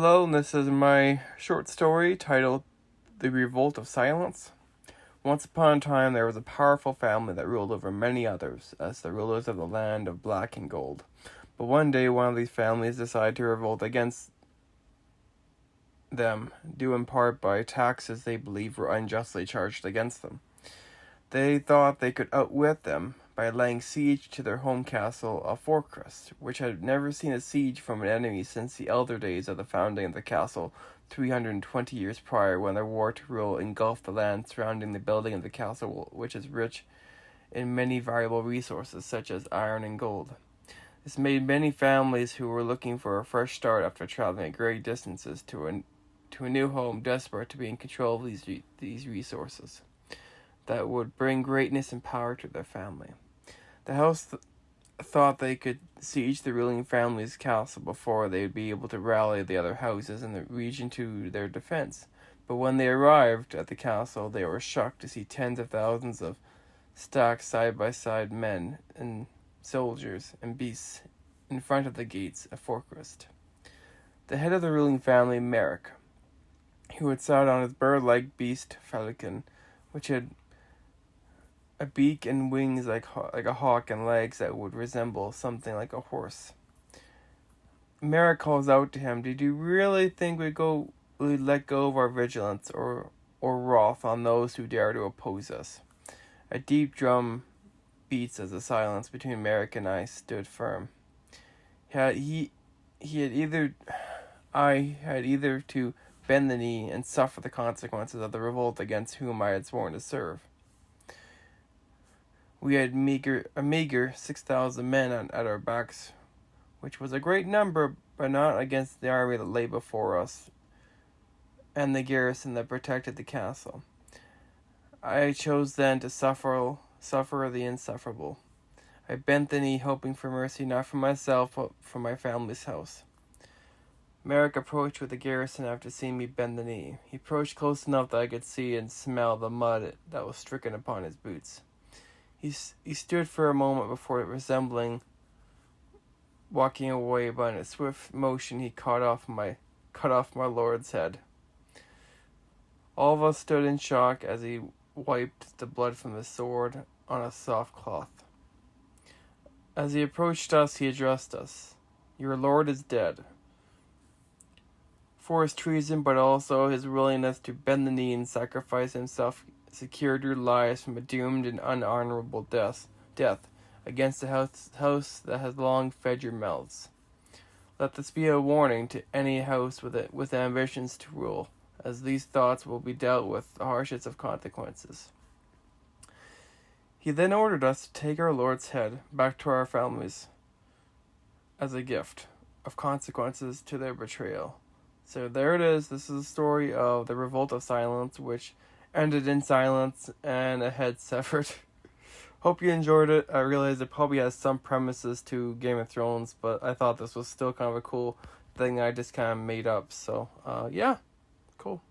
Hello, and this is my short story titled The Revolt of Silence. Once upon a time, there was a powerful family that ruled over many others as the rulers of the land of black and gold. But one day, one of these families decided to revolt against them, due in part by taxes they believed were unjustly charged against them. They thought they could outwit them by laying siege to their home castle of Fortress, which had never seen a siege from an enemy since the elder days of the founding of the castle 320 years prior, when their war to rule engulfed the land surrounding the building of the castle, which is rich in many valuable resources such as iron and gold. This made many families who were looking for a fresh start after traveling great distances to a new home desperate to be in control of these resources that would bring greatness and power to their family. The house thought they could siege the ruling family's castle before they would be able to rally the other houses in the region to their defense. But when they arrived at the castle, they were shocked to see tens of thousands of stacked side-by-side men and soldiers and beasts in front of the gates of Fortress. The head of the ruling family, Merrick, who had sat on his bird-like beast, Falcon, which had a beak and wings like a hawk and legs that would resemble something like a horse. Merrick calls out to him, "Did you really think we'd let go of our vigilance or wrath on those who dare to oppose us?" A deep drum beats as the silence between Merrick and I stood firm. I had either to bend the knee and suffer the consequences of the revolt against whom I had sworn to serve. We had a meager 6,000 men at our backs, which was a great number, but not against the army that lay before us and the garrison that protected the castle. I chose then to suffer the insufferable. I bent the knee, hoping for mercy, not for myself, but for my family's house. Merrick approached with the garrison after seeing me bend the knee. He approached close enough that I could see and smell the mud that was stricken upon his boots. He stood for a moment before resembling walking away, but in a swift motion he cut off my lord's head. All of us stood in shock as he wiped the blood from his sword on a soft cloth. As he approached us, he addressed us. "Your lord is dead." For his treason, but also his willingness to bend the knee and sacrifice himself, secured your lives from a doomed and unhonorable death against the house that has long fed your mouths. Let this be a warning to any house with ambitions to rule, as these thoughts will be dealt with the harshest of consequences. He then ordered us to take our lord's head back to our families as a gift of consequences to their betrayal. So there it is. This is the story of the Revolt of Silence, which ended in silence and a head severed. Hope you enjoyed it. I realize it probably has some premises to Game of Thrones, but I thought this was still kind of a cool thing I just kind of made up. So, yeah, cool.